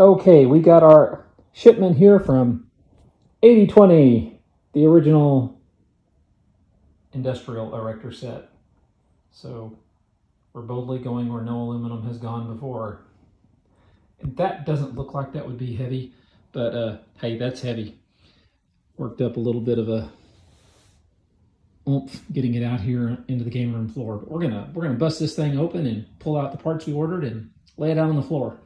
Okay, we got our shipment here from 8020, the original industrial erector set. So we're boldly going where no aluminum has gone before. And that doesn't look like that would be heavy, but hey, that's heavy. Worked up a little bit of a oomph getting it out here into the game room floor. But we're gonna bust this thing open and pull out the parts we ordered and lay it out on the floor.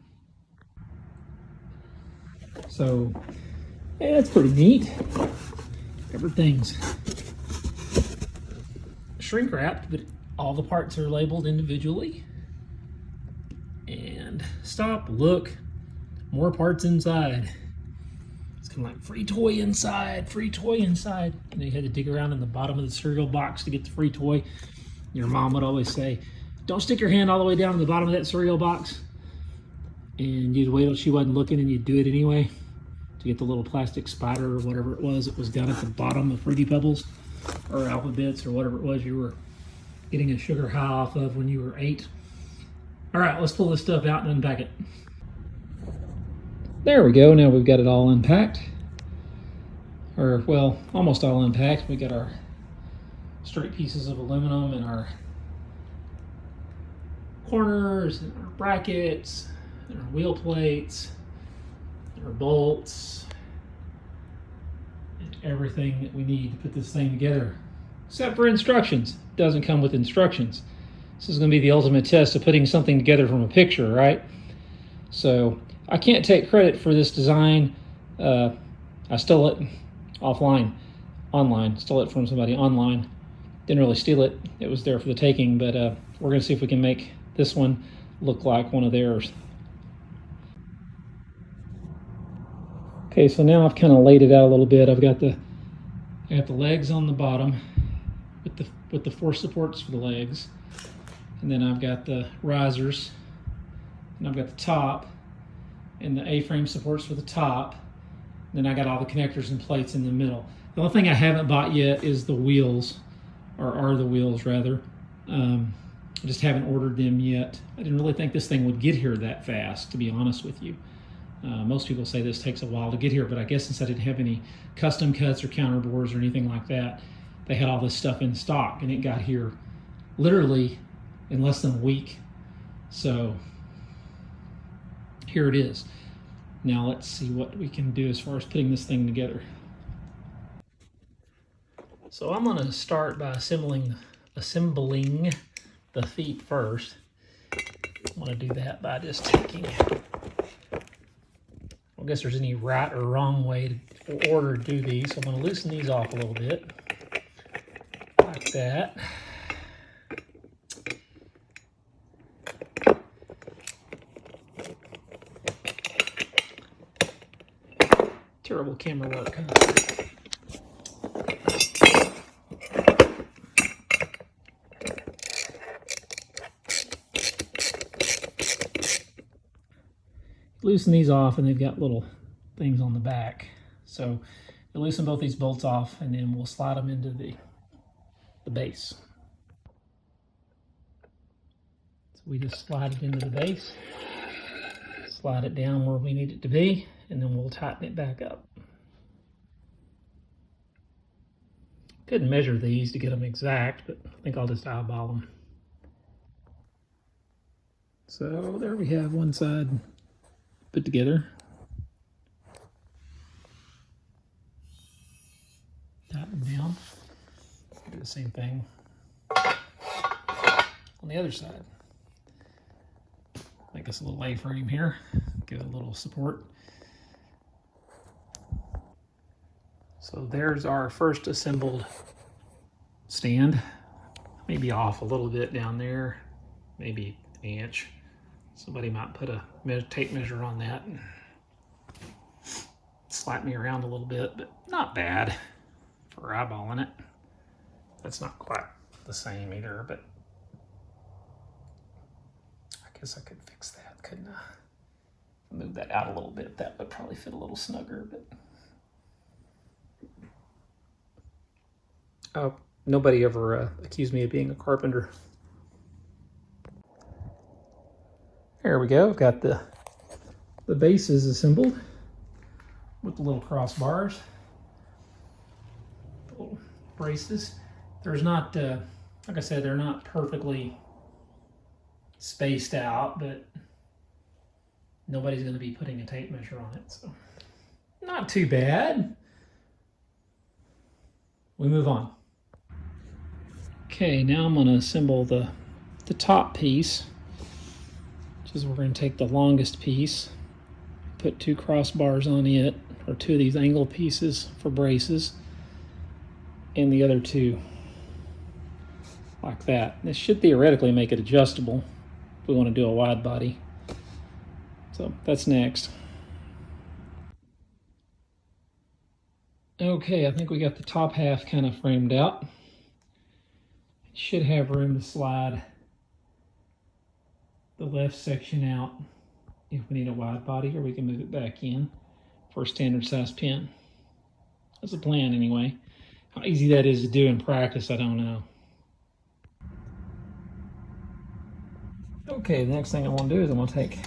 So yeah, that's pretty neat. Everything's shrink wrapped, but all the parts are labeled individually. And stop, look, more parts inside. It's kind of like free toy inside, free toy inside. And you had to dig around in the bottom of the cereal box to get the free toy. Your mom would always say, don't stick your hand all the way down to the bottom of that cereal box. And you'd wait till she wasn't looking and you'd do it anyway to get the little plastic spider or whatever it was down at the bottom of Fruity Pebbles or Alphabets or whatever it was you were getting a sugar high off of when you were 8. All right, let's pull this stuff out and unpack it. There we go. Now we've got it all unpacked. Or, well, almost all unpacked. We got our straight pieces of aluminum and our corners and our brackets and our wheel plates and our bolts and everything that we need to put this thing together. Except for instructions. It doesn't come with instructions. This is going to be the ultimate test of putting something together from a picture, right? So I can't take credit for this design. I stole it online. Stole it from somebody online. Didn't really steal it. It was there for the taking, but we're going to see if we can make this one look like one of theirs. Okay, so now I've kind of laid it out a little bit. I got the legs on the bottom with the 4 supports for the legs. And then I've got the risers, and I've got the top, and the A-frame supports for the top. Then I got all the connectors and plates in the middle. The only thing I haven't bought yet is the wheels, or are the wheels rather. I just haven't ordered them yet. I didn't really think this thing would get here that fast, to be honest with you. Most people say this takes a while to get here, but I guess since I didn't have any custom cuts or counterbores or anything like that, they had all this stuff in stock, and it got here literally in less than a week. So here it is. Now let's see what we can do as far as putting this thing together. So I'm going to start by assembling the feet first. I'm going to do that by just taking, I guess there's any right or wrong way to order to do these. So I'm going to loosen these off a little bit, like that. Terrible camera work, huh? Loosen these off, and they've got little things on the back. So you loosen both these bolts off, and then we'll slide them into the base. So we just slide it into the base, slide it down where we need it to be, and then we'll tighten it back up. Couldn't measure these to get them exact, but I think I'll just eyeball them. So there we have one side put together. Tighten down. Do the same thing on the other side. Make this a little A-frame here. Give it a little support. So there's our first assembled stand. Maybe off a little bit down there, maybe an inch. Somebody might put a tape measure on that and slap me around a little bit, but not bad for eyeballing it. That's not quite the same either, but I guess I could fix that, couldn't I? Move that out a little bit. That would probably fit a little snugger, but nobody ever accused me of being a carpenter. There we go. Got the the base is assembled with the little crossbars, the little braces. There's not, like I said, they're not perfectly spaced out, but nobody's going to be putting a tape measure on it, so not too bad. We move on. Okay, now I'm going to assemble the top piece, which is we're going to take the longest piece, put 2 crossbars on it, or 2 of these angle pieces for braces, and the other 2 like that. This should theoretically make it adjustable if we want to do a wide body. So that's next. Okay, I think we got the top half kind of framed out. It should have room to slide the left section out if we need a wide body, or we can move it back in for a standard size pin. That's the plan anyway. How easy that is to do in practice, I don't know. Okay, the next thing I want to do is I'm going to take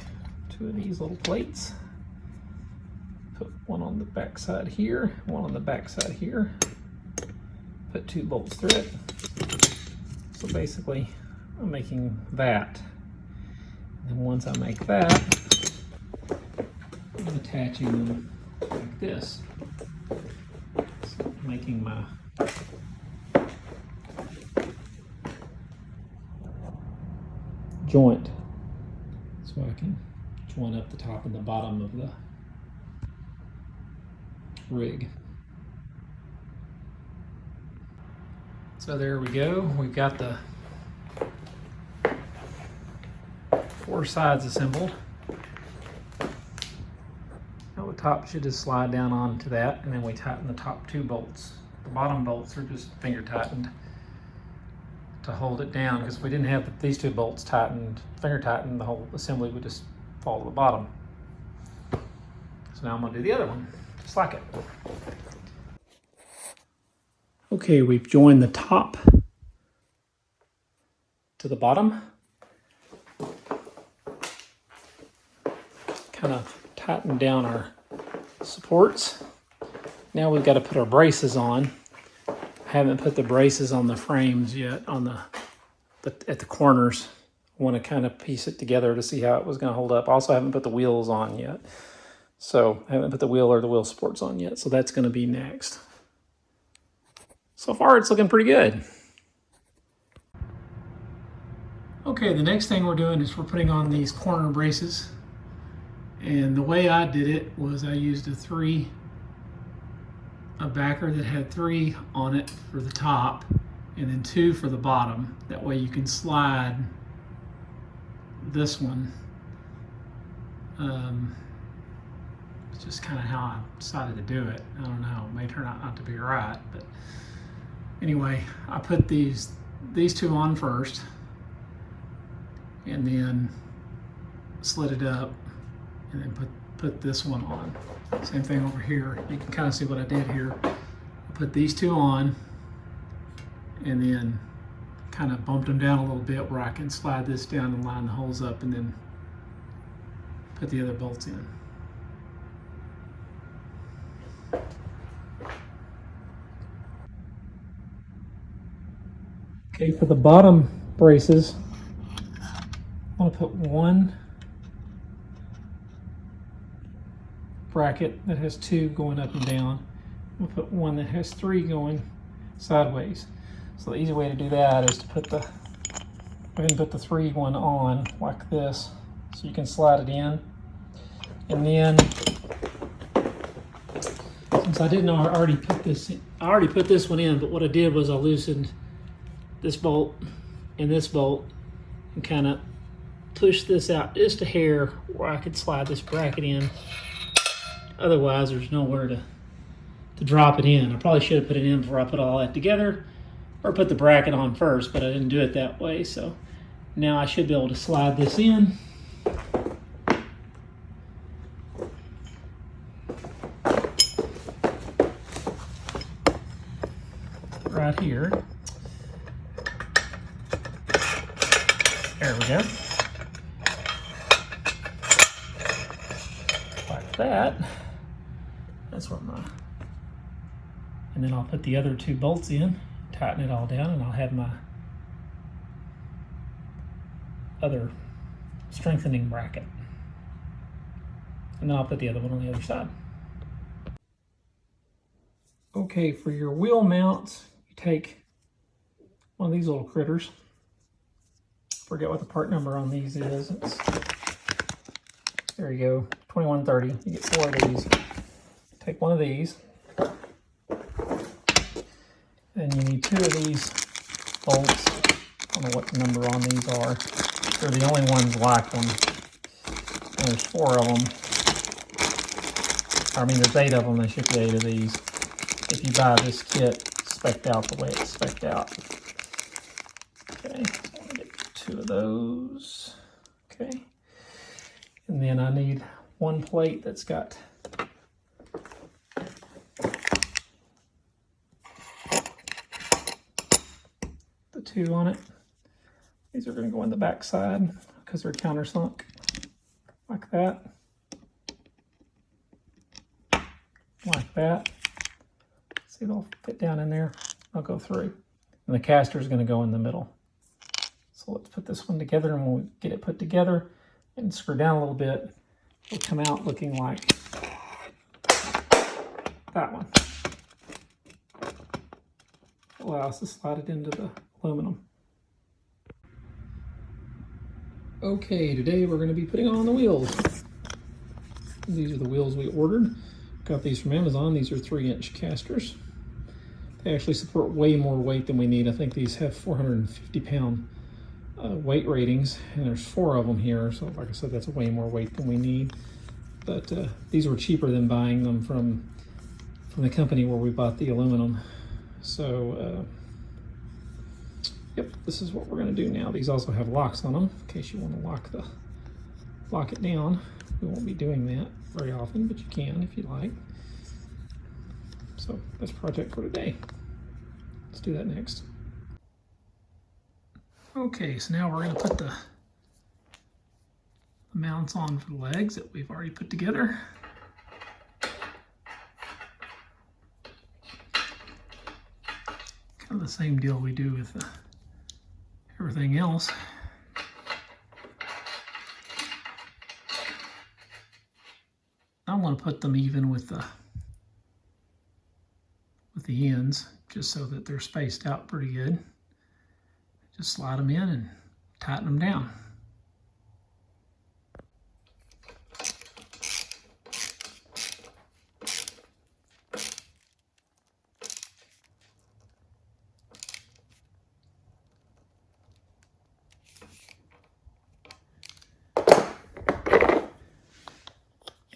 2 of these little plates, put one on the back side here, one on the back side here, put 2 bolts through it. So basically, I'm making that. And once I make that, I'm attaching them like this. So I'm making my joint so I can join up the top and the bottom of the rig. So there we go. We've got the 4 sides assembled. Now the top should just slide down onto that, and then we tighten the top 2 bolts. The bottom bolts are just finger tightened to hold it down, because if we didn't have these 2 bolts tightened, finger tightened, the whole assembly would just fall to the bottom. So now I'm going to do the other one, just like it. Okay, we've joined the top to the bottom. Kind of tightened down our supports. Now we've got to put our braces on. I haven't put the braces on the frames yet, on at the corners. I want to kind of piece it together to see how it was going to hold up. I also haven't put the wheels on yet. So I haven't put the wheel or the wheel supports on yet, so that's going to be next. So far, it's looking pretty good. Okay, the next thing we're doing is we're putting on these corner braces. And the way I did it was I used a backer that had 3 on it for the top, and then 2 for the bottom. That way you can slide this one. It's just kind of how I decided to do it. I don't know, it may turn out not to be right, but anyway, I put these 2 on first, and then slid it up, and then put this one on. Same thing over here. You can kind of see what I did here. I put these 2 on, and then kind of bumped them down a little bit where I can slide this down and line the holes up, and then put the other bolts in. Okay, for the bottom braces, I want to put 1 bracket that has 2 going up and down. I'm going to put 1 that has 3 going sideways. So the easy way to do that is to put the 3 one on like this, so you can slide it in. And then, since I didn't know I already put this in, I already put this one in, but what I did was I loosened this bolt and this bolt and kind of pushed this out just a hair where I could slide this bracket in. Otherwise, there's nowhere to drop it in. I probably should have put it in before I put all that together, or put the bracket on first, but I didn't do it that way. So now I should be able to slide this in. Right here. There we go. that, that's where my, and then I'll put the other 2 bolts in, tighten it all down, and I'll have my other strengthening bracket. And then I'll put the other one on the other side. Okay, for your wheel mounts, you take one of these little critters. Forget what the part number on these is. There you go, 2130. You get 4 of these. Take one of these. And you need 2 of these bolts. I don't know what the number on these are. They're the only ones like them. And there's 4 of them. I mean, there's 8 of them. They ship you 8 of these. If you buy this kit spec'd out the way it's spec'd out. Okay, so I'm gonna get 2 of those. Okay. And then I need 1 plate that's got the 2 on it. These are going to go in the back side because they're countersunk, like that, like that. See, they'll fit down in there. I'll go through. And the caster is going to go in the middle. So let's put this one together, and when we get it put together and screw down a little bit, it'll come out looking like that one. It allows us to slide it into the aluminum. Okay, today we're going to be putting on the wheels. These are the wheels we ordered. Got these from Amazon. These are 3-inch casters. They actually support way more weight than we need. I think these have 450-pound weight ratings, and there's 4 of them here. So like I said, that's way more weight than we need. But these were cheaper than buying them from the company where we bought the aluminum. So yep, this is what we're going to do now. These also have locks on them in case you want to lock it down. We won't be doing that very often, but you can if you like. So that's project for today. Let's do that next. Okay, so now we're going to put the mounts on for the legs that we've already put together. Kind of the same deal we do with everything else. I want to put them even with the ends, just so that they're spaced out pretty good. Just slide them in and tighten them down.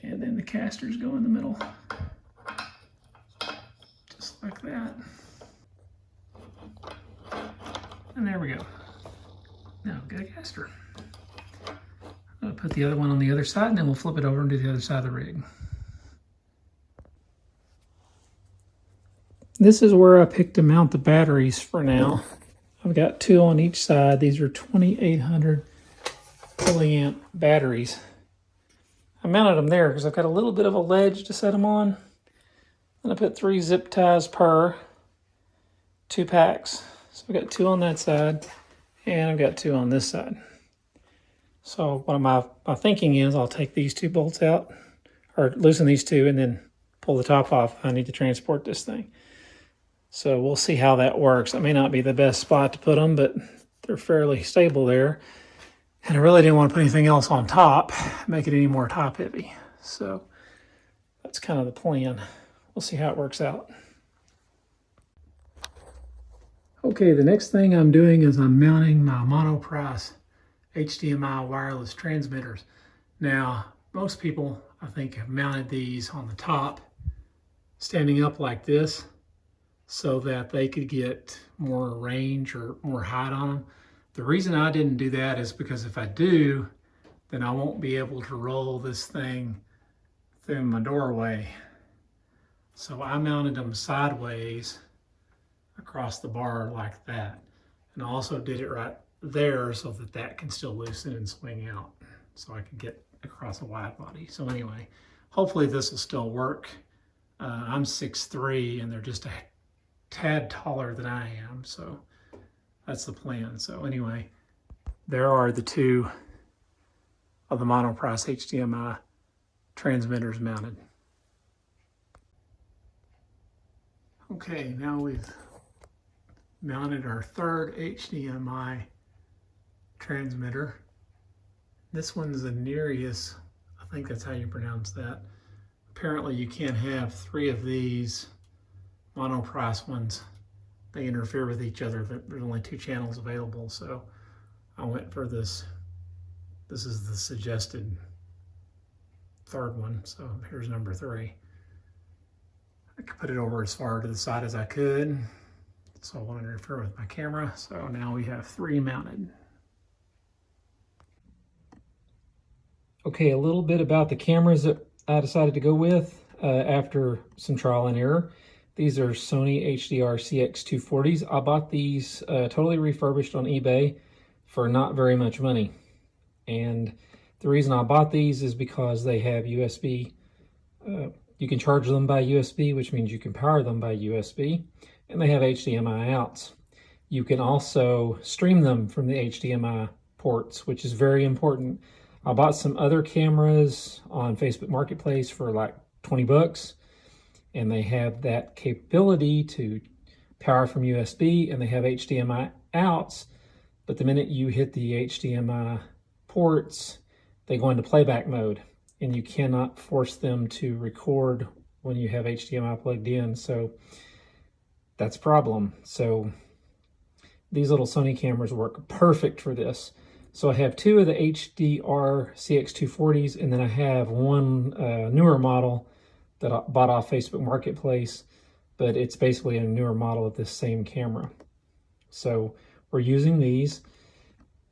And then the casters go in the middle, just like that. And there we go. Now we've got a caster. I'm going to put the other one on the other side, and then we'll flip it over into the other side of the rig. This is where I picked to mount the batteries for now. I've got 2 on each side. These are 2800 milliamp batteries. I mounted them there because I've got a little bit of a ledge to set them on. And I put 3 zip ties per 2 packs. So I've got 2 on that side, and I've got 2 on this side. So what my thinking is, I'll take these 2 bolts out, or loosen these 2, and then pull the top off. I need to transport this thing. So we'll see how that works. That may not be the best spot to put them, but they're fairly stable there. And I really didn't want to put anything else on top, make it any more top heavy. So that's kind of the plan. We'll see how it works out. Okay, the next thing I'm doing is I'm mounting my Monoprice Hdmi wireless transmitters. Now, most people, I think, have mounted these on the top, standing up like this, so that they could get more range or more height on them. The reason I didn't do that is because if I do, then I won't be able to roll this thing through my doorway. So I mounted them sideways across the bar like that. And I also did it right there so that can still loosen and swing out, so I can get across a wide body. So anyway, hopefully this will still work. I'm 6'3", and they're just a tad taller than I am, so that's the plan. So anyway, there are the two of the Monoprice HDMI transmitters mounted. Okay, now we've mounted our third HDMI transmitter. This one's a Nereus, I think that's how you pronounce that. Apparently you can't have 3 of these Monoprice ones. They interfere with each other. There's only 2 channels available, so I went for this. This is the suggested third one, so here's number 3. I could put it over as far to the side as I could, so I won't interfere with my camera. So now we have 3 mounted. Okay, a little bit about the cameras that I decided to go with after some trial and error. These are Sony HDR CX240s. I bought these totally refurbished on eBay for not very much money. And the reason I bought these is because they have USB. You can charge them by USB, which means you can power them by USB. And they have HDMI outs. You can also stream them from the HDMI ports, which is very important. I bought some other cameras on Facebook Marketplace for like 20 bucks, and they have that capability to power from USB, and they have HDMI outs, but the minute you hit the HDMI ports, they go into playback mode, and you cannot force them to record when you have HDMI plugged in, so that's a problem. So these little Sony cameras work perfect for this. So I have 2 of the HDR CX240s, and then I have one newer model that I bought off Facebook Marketplace, but it's basically a newer model of this same camera. So we're using these.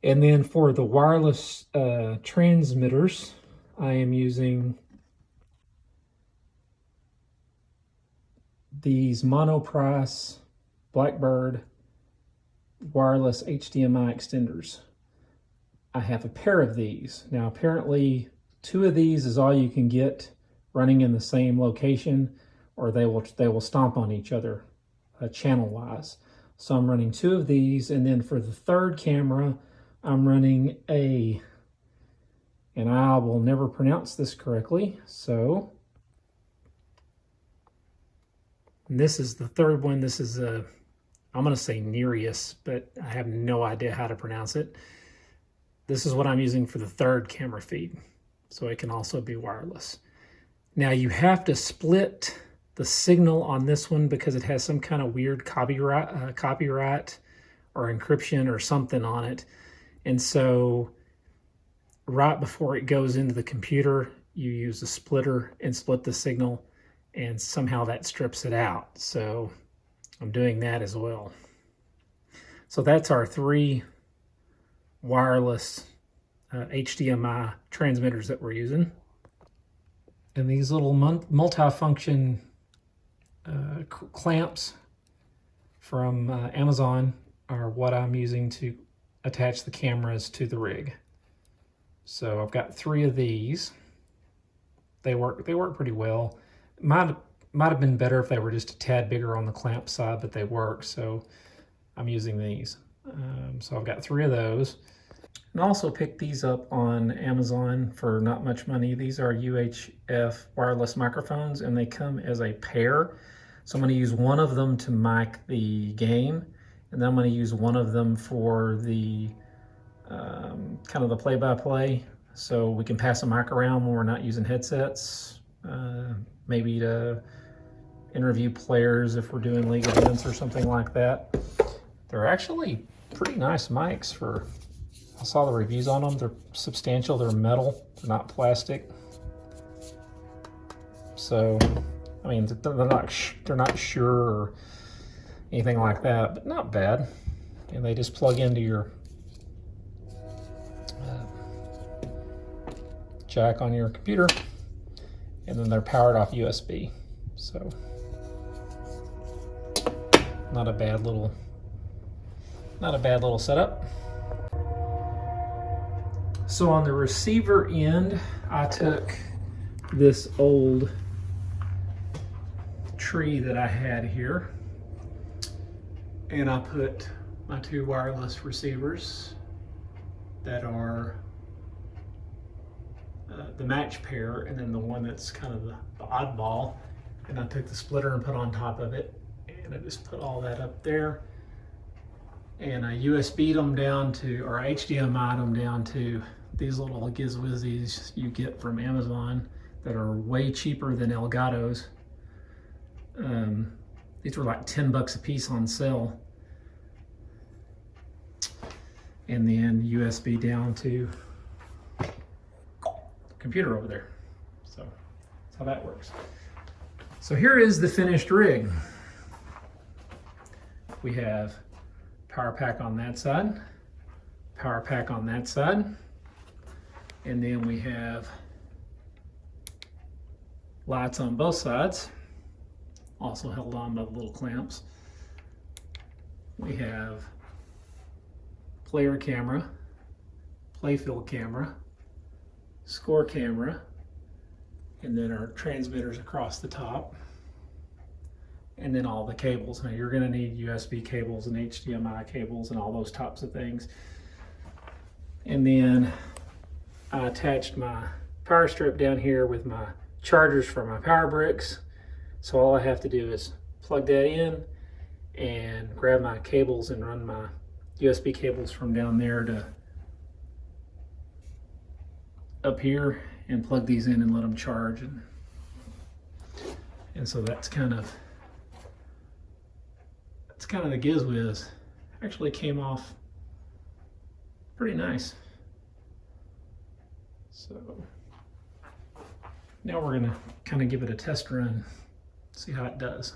And then for the wireless transmitters, I am using these Monoprice Blackbird wireless HDMI extenders. I have a pair of these. Now apparently 2 of these is all you can get running in the same location, or they will stomp on each other channel wise. So I'm running 2 of these, and then for the third camera I'm running and I will never pronounce this correctly, so this is the third one. This is I'm gonna say Nereus, but I have no idea how to pronounce it. This is what I'm using for the third camera feed, so it can also be wireless. Now you have to split the signal on this one because it has some kind of weird copyright or encryption or something on it. And so right before it goes into the computer, you use a splitter and split the signal, and somehow that strips it out. So I'm doing that as well. So that's our 3 wireless HDMI transmitters that we're using. And these little multi-function clamps from Amazon are what I'm using to attach the cameras to the rig. So I've got 3 of these. They work pretty well. Might have been better if they were just a tad bigger on the clamp side, but they work, so I'm using these. So I've got 3 of those. And I also picked these up on Amazon for not much money. These are Uhf Wireless Microphones, and they come as a pair. So I'm going to use one of them to mic the game, and then I'm going to use one of them for the kind of the play-by-play, so we can pass a mic around when we're not using headsets, maybe to interview players if we're doing league events or something like that. They're actually pretty nice mics for, I saw the reviews on them. They're substantial, they're metal, they're not plastic. So, I mean, they're not sure or anything like that, but not bad. And they just plug into your jack on your computer, and then they're powered off USB. So, not a bad little setup. So on the receiver end, I took this old tree that I had here, and I put my 2 wireless receivers that are the match pair, and then the one that's kind of the oddball, and I took the splitter and put on top of it, and I just put all that up there, and I USB'd them down to, or HDMI'd them down to these little gizwizzies you get from Amazon that are way cheaper than Elgato's. These were like 10 bucks a piece on sale. And then USB down to the computer over there. So that's how that works. So here is the finished rig. We have power pack on that side, power pack on that side, and then we have lights on both sides, also held on by the little clamps. We have player camera, playfield camera, score camera, and then our transmitters across the top, and then all the cables. Now you're going to need USB cables and HDMI cables and all those types of things. And then I attached my power strip down here with my chargers for my power bricks. So all I have to do is plug that in and grab my cables and run my USB cables from down there to up here and plug these in and let them charge. And so that's kind of the gizwiz. Actually came off pretty nice. So now we're gonna kind of give it a test run, see how it does.